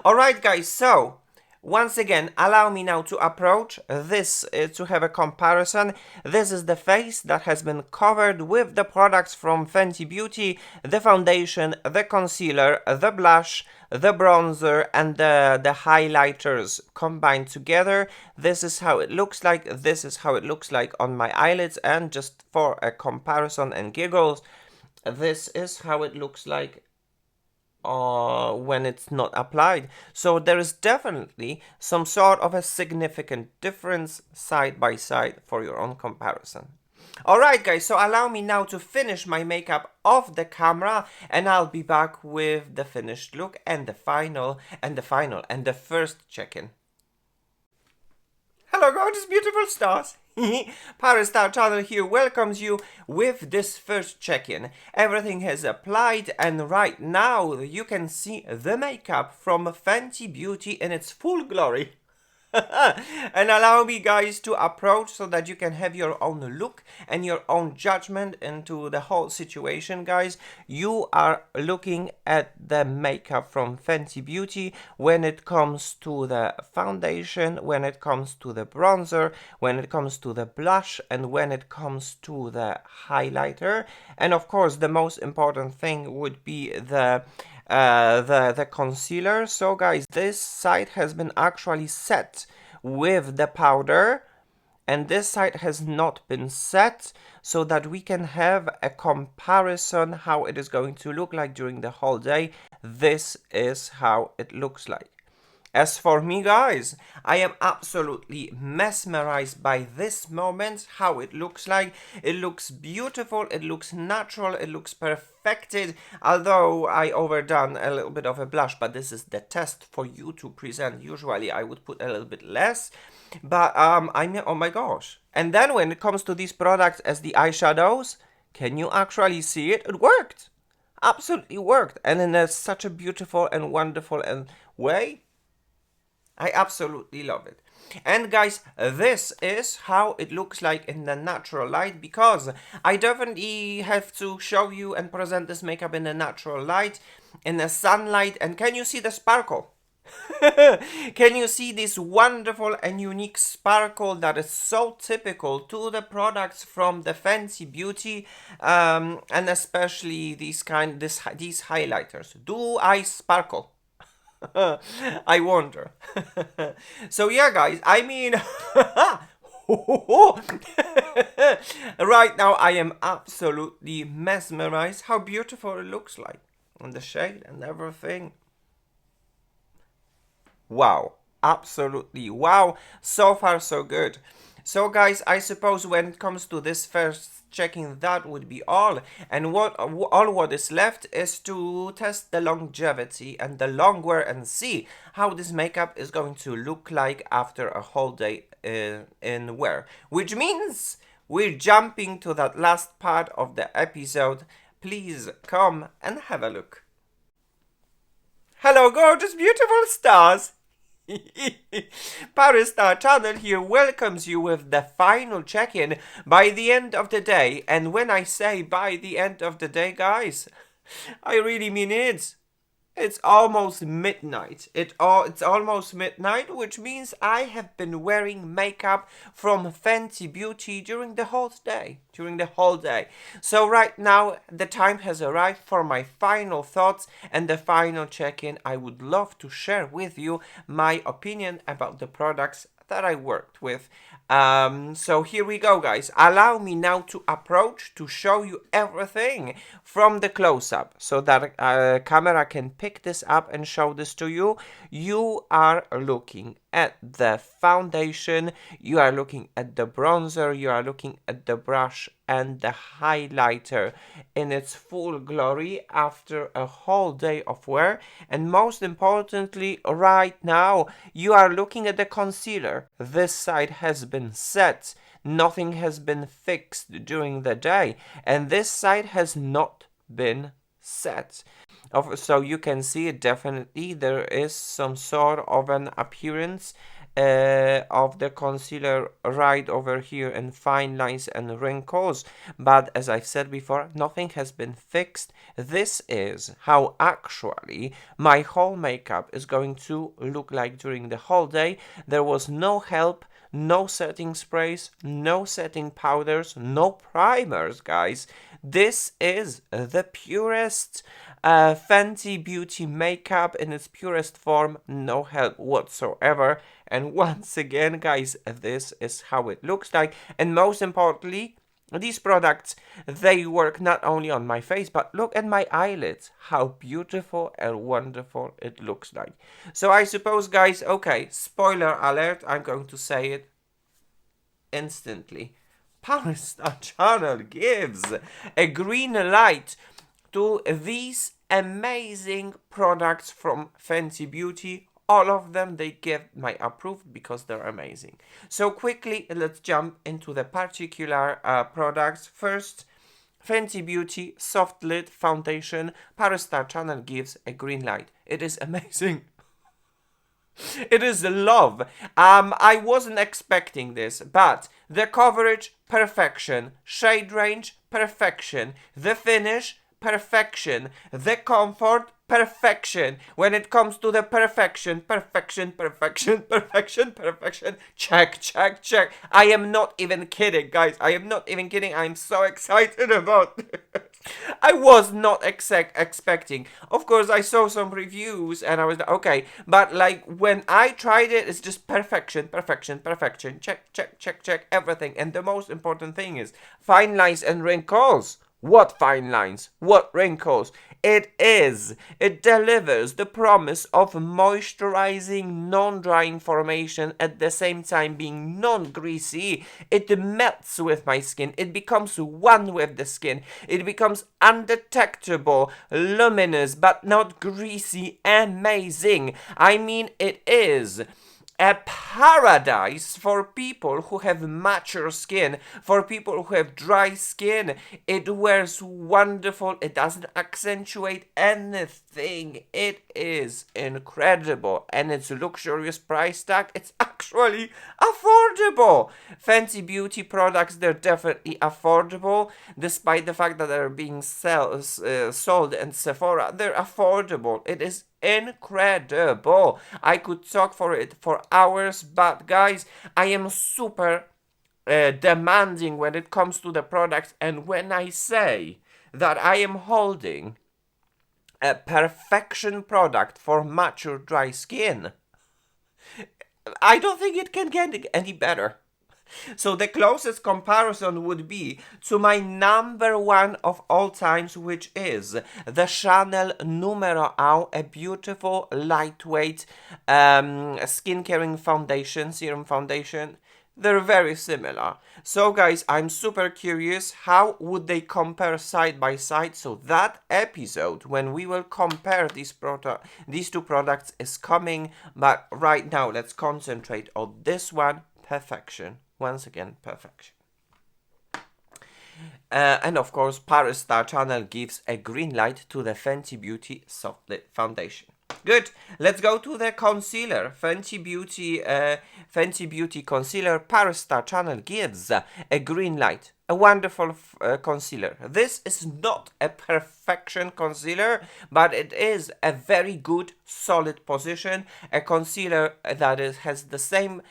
Alright guys, so once again, allow me now to approach this to have a comparison. This is the face that has been covered with the products from FENTY Beauty, the foundation, the concealer, the blush, the bronzer, and the highlighters combined together. This is how it looks like. This is how it looks like on my eyelids, and just for a comparison and giggles, this is how it looks like when it's not applied. So there is definitely some sort of a significant difference side by side for your own comparison. Alright guys, so allow me now to finish my makeup off the camera, and I'll be back with the finished look and the first check-in. Hello gorgeous beautiful stars! Paris Star Channel here welcomes you with this first check-in. Everything has applied, and right now you can see the makeup from FENTY Beauty in its full glory. And allow me guys to approach so that you can have your own look and your own judgment into the whole situation, guys. You are looking at the makeup from Fenty Beauty when it comes to the foundation, when it comes to the bronzer, when it comes to the blush, and when it comes to the highlighter. And of course the most important thing would be the concealer. So guys, this side has been actually set with the powder and this side has not been set, so that we can have a comparison how it is going to look like during the whole day. This is how it looks like. As for me guys, I am absolutely mesmerized by this moment, how it looks like. It looks beautiful, it looks natural, it looks perfected, although I overdone a little bit of a blush, but this is the test for you to present. Usually I would put a little bit less, but I mean, oh my gosh. And then when it comes to these products as the eyeshadows, can you actually see it? It worked. Absolutely worked, and in such a beautiful and wonderful way. I absolutely love it. And guys, this is how it looks like in the natural light, because I definitely have to show you and present this makeup in the natural light, in the sunlight. And can you see the sparkle? Can you see this wonderful and unique sparkle that is so typical to the products from the Fenty Beauty, and especially these highlighters? Do I sparkle? I wonder. So yeah guys, I mean right now I am absolutely mesmerized how beautiful it looks like, and the shade and everything. Wow, absolutely wow. So far so good. So guys, I suppose when it comes to this first checking, that would be all. And what is left is to test the longevity and the longwear and see how this makeup is going to look like after a whole day in wear. Which means we're jumping to that last part of the episode. Please come and have a look. Hello gorgeous beautiful stars! Paris Star Channel here welcomes you with the final check-in by the end of the day. And when I say by the end of the day, guys, I really mean it. It's almost midnight. It's almost midnight, which means I have been wearing makeup from Fenty Beauty during the whole day. So right now, the time has arrived for my final thoughts and the final check-in. I would love to share with you my opinion about the products that I worked with. So here we go, guys. Allow me now to approach to show you everything from the close-up so that camera can pick this up and show this to you. You are looking at the foundation, you are looking at the bronzer, you are looking at the brush and the highlighter in its full glory after a whole day of wear. And most importantly, right now, you are looking at the concealer. This side has been set. Nothing has been fixed during the day. And this side has not been set. So you can see it definitely. There is some sort of an appearance of the concealer right over here in fine lines and wrinkles, but as I've said before, nothing has been fixed. This is how actually my whole makeup is going to look like during the whole day. There was no help, no setting sprays, no setting powders, no primers, guys. This is the purest Fenty Beauty makeup in its purest form, no help whatsoever. And once again, guys, this is how it looks like. And most importantly, these products, they work not only on my face, but look at my eyelids, how beautiful and wonderful it looks like. So I suppose, guys, okay, spoiler alert, I'm going to say it instantly. Paris Star Channel gives a green light to these amazing products from Fenty Beauty. All of them, they give my approved because they're amazing. So quickly, let's jump into the particular products. First, Fenty Beauty Soft Lid Foundation. Paris Star Channel gives a green light. It is amazing. It is love. I wasn't expecting this, but the coverage, perfection. Shade range, perfection. The finish, perfection. The comfort, perfection. When it comes to the perfection, perfection, perfection, perfection, perfection. Check, check, check. I am not even kidding, guys. I am not even kidding. I'm so excited about this. I was not expecting. Of course, I saw some reviews and I was like, okay, but like when I tried it, it's just perfection, perfection, perfection. Check, check, check, check, everything. And the most important thing is fine lines and wrinkles. What fine lines? What wrinkles? It is. It delivers the promise of moisturizing, non-drying formation at the same time being non-greasy. It melts with my skin. It becomes one with the skin. It becomes undetectable, luminous, but not greasy. Amazing. I mean, it is a paradise for people who have mature skin, for people who have dry skin. It wears wonderful. It doesn't accentuate anything. It is incredible. And its luxurious price tag, it's actually affordable. Fenty Beauty products, they're definitely affordable. Despite the fact that they're being sold in Sephora, they're affordable. It is incredible. I could talk for it for hours, but guys, I am super demanding when it comes to the products, and when I say that I am holding a perfection product for mature dry skin, I don't think it can get any better. So the closest comparison would be to my number one of all times, which is the Chanel Numero Un, a beautiful, lightweight skin caring foundation, serum foundation. They're very similar. So guys, I'm super curious, how would they compare side by side? So that episode, when we will compare these two products, is coming. But right now, let's concentrate on this one, perfection. Once again, perfection. And of course, Paris Star Channel gives a green light to the Fenty Beauty Soft Lip Foundation. Good. Let's go to the concealer. Fenty Beauty Concealer. Paris Star Channel gives a green light. A wonderful concealer. This is not a perfection concealer, but it is a very good, solid position. A concealer that has the same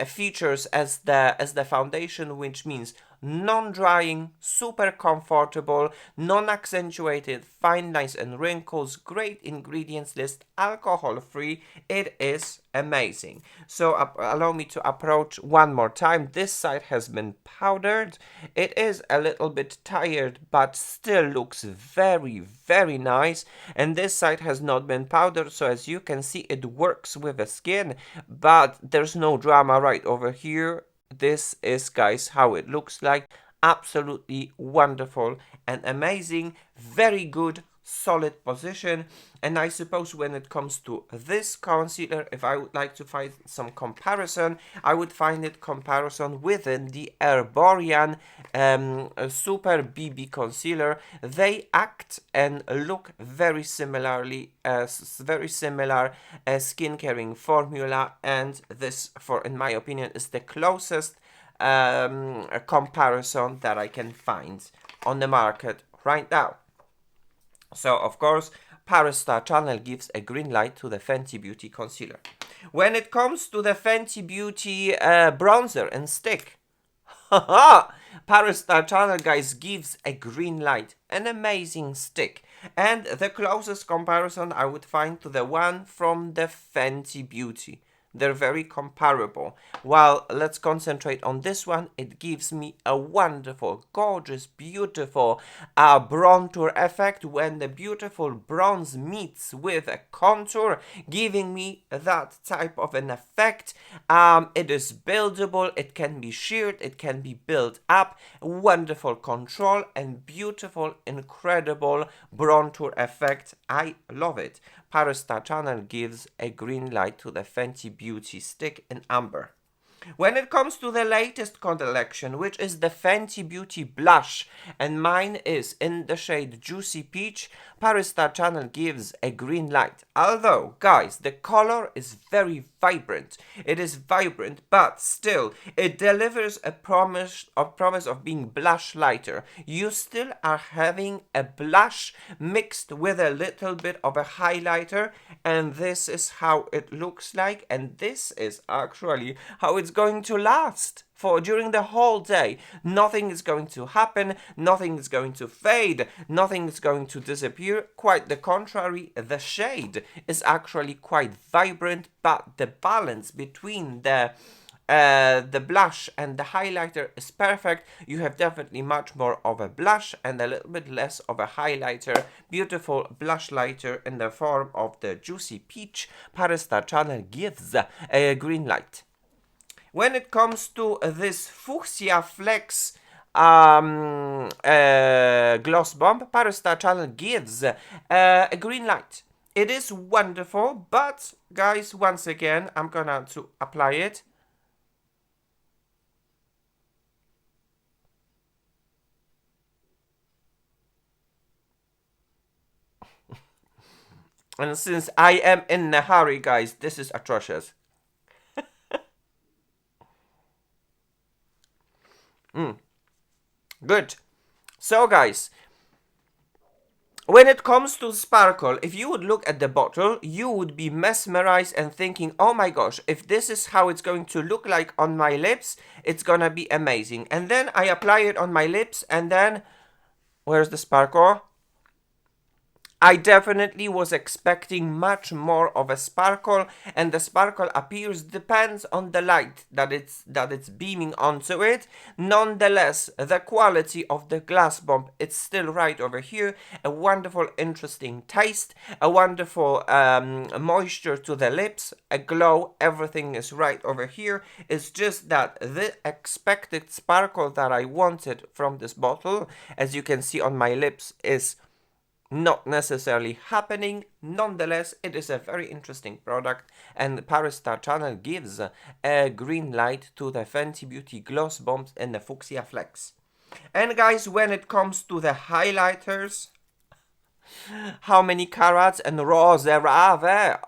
features as the foundation, which means non-drying, super comfortable, non-accentuated, fine lines and wrinkles, great ingredients list, alcohol-free. It is amazing. So allow me to approach one more time. This side has been powdered. It is a little bit tired, but still looks very, very nice. And this side has not been powdered, so as you can see, it works with the skin, but there's no drama right over here. This is, guys, how it looks like. Absolutely wonderful and amazing. Very good, solid position. And I suppose when it comes to this concealer, if I would like to find some comparison, I would find it comparison within the Herborian Super BB Concealer. They act and look very similarly, very similar skin caring formula, and this, in my opinion, is the closest comparison that I can find on the market right now. So, of course, Paris Star Channel gives a green light to the Fenty Beauty Concealer. When it comes to the Fenty Beauty Bronzer and Stick, Paris Star Channel, guys, gives a green light, an amazing stick. And the closest comparison I would find to the one from the Fenty Beauty. They're very comparable. Well, let's concentrate on this one. It gives me a wonderful, gorgeous, beautiful bronzer effect when the beautiful bronze meets with a contour, giving me that type of an effect. It is buildable, it can be sheared, it can be built up. Wonderful control and beautiful, incredible bronzer effect. I love it. Paris Star Channel gives a green light to the Fenty Beauty Stick in Amber. When it comes to the latest collection, which is the Fenty Beauty blush, and mine is in the shade Juicy Peach, Paris Star Channel gives a green light. Although, guys, the color is very vibrant. It is vibrant, but still, it delivers a promise of being blush lighter. You still are having a blush mixed with a little bit of a highlighter, and this is how it looks like, and this is actually how it's going to last for during the whole day. Nothing is going to happen, nothing is going to fade, nothing is going to disappear. Quite the contrary, the shade is actually quite vibrant, but the balance between the blush and the highlighter is perfect. You have definitely much more of a blush and a little bit less of a highlighter. Beautiful blush lighter in the form of the Juicy Peach. Paris Star Channel gives a green light. When it comes to this Fuchsia Flex gloss bomb, Paris Star Channel gives a green light. It is wonderful, but guys, once again, I'm gonna to apply it. And since I am in a hurry, guys, this is atrocious. Good. So, guys, when it comes to sparkle, if you would look at the bottle, you would be mesmerized and thinking, oh my gosh, if this is how it's going to look like on my lips, it's gonna be amazing. And then I apply it on my lips, and then, where's the sparkle? I definitely was expecting much more of a sparkle, and the sparkle appears depends on the light that it's beaming onto it. Nonetheless, the quality of the glass bomb, it's still right over here. A wonderful, interesting taste, a wonderful moisture to the lips, a glow. Everything is right over here. It's just that the expected sparkle that I wanted from this bottle, as you can see on my lips, is not necessarily happening. Nonetheless, it is a very interesting product, and Paris Star Channel gives a green light to the Fenty Beauty gloss bombs in the Fuchsia Flex. And guys, when it comes to the highlighters, how many carats and Rave?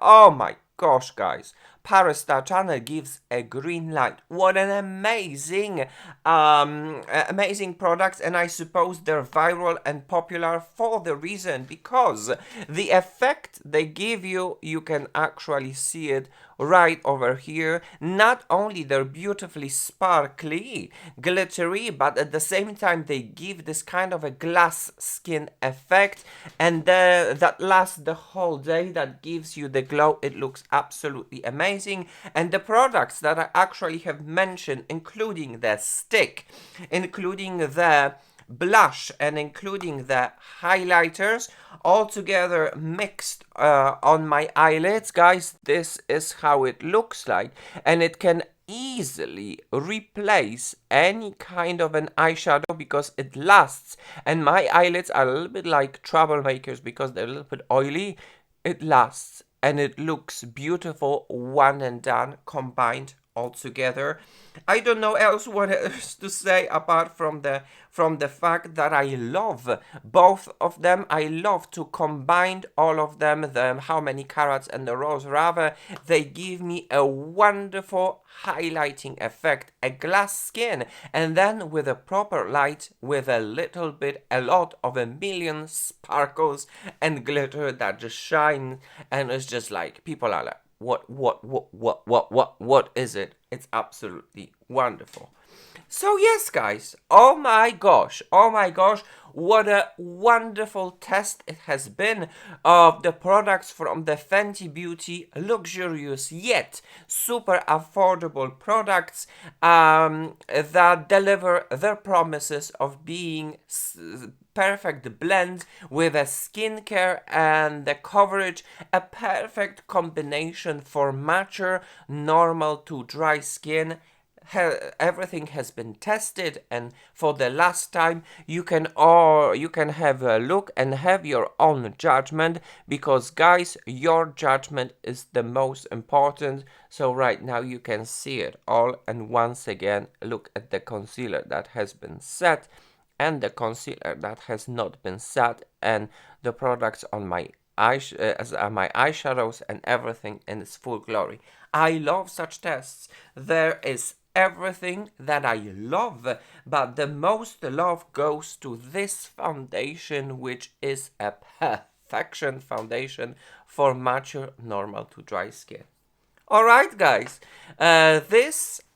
Oh my gosh, guys. Paris Star Channel gives a green light. What an amazing, amazing product, and I suppose they're viral and popular for the reason because the effect they give you, you can actually see it right over here. Not only they're beautifully sparkly, glittery, but at the same time they give this kind of a glass skin effect, and that lasts the whole day, that gives you the glow. It looks absolutely amazing. And the products that I actually have mentioned, including the stick, including the blush, and including the highlighters, all together mixed on my eyelids, guys, this is how it looks like, and it can easily replace any kind of an eyeshadow because it lasts. And my eyelids are a little bit like troublemakers because they're a little bit oily. It lasts and it looks beautiful, one and done, combined all together. I don't know else what else to say apart from the fact that I love both of them. I love to combine all of them, the how many carats and the rose rather. They give me a wonderful highlighting effect, a glass skin, and then with a proper light, with a little bit, a lot of a million sparkles and glitter that just shine, and it's just like people are like, what is it? It's absolutely wonderful. So yes, guys, oh my gosh, what a wonderful test it has been of the products from the Fenty Beauty, luxurious yet super affordable products that deliver their promises of being perfect blend with a skincare and the coverage, a perfect combination for mature, normal to dry skin. everything has been tested, and for the last time you can have a look and have your own judgment, because guys, your judgment is the most important. So right now you can see it all, and once again look at the concealer that has been set and the concealer that has not been set, and the products on my my eyeshadows and everything in its full glory. I love such tests. There is everything that I love, but the most love goes to this foundation, which is a perfection foundation for mature, normal to dry skin. Alright guys,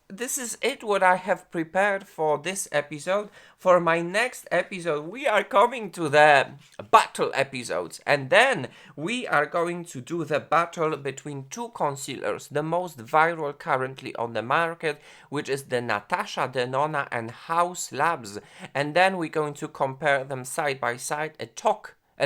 this is it what I have prepared for this episode. For my next episode we are coming to the battle episodes, and then we are going to do the battle between two concealers, the most viral currently on the market, which is the Natasha Denona and House Labs, and then we're going to compare them side by side and talk a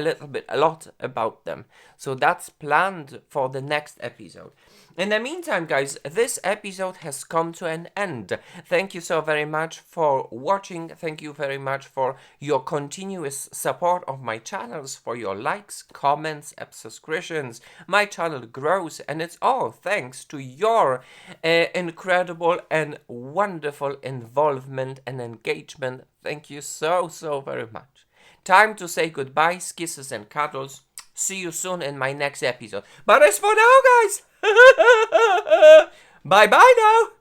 lot about them. So that's planned for the next episode. In the meantime guys, this episode has come to an end. Thank you so very much for watching. Thank you very much for your continuous support of my channels, for your likes, comments, and subscriptions. My channel grows, and it's all thanks to your incredible and wonderful involvement and engagement. Thank you so very much. Time to say goodbye, kisses and cuddles. See you soon in my next episode. But as for now, guys, bye bye now.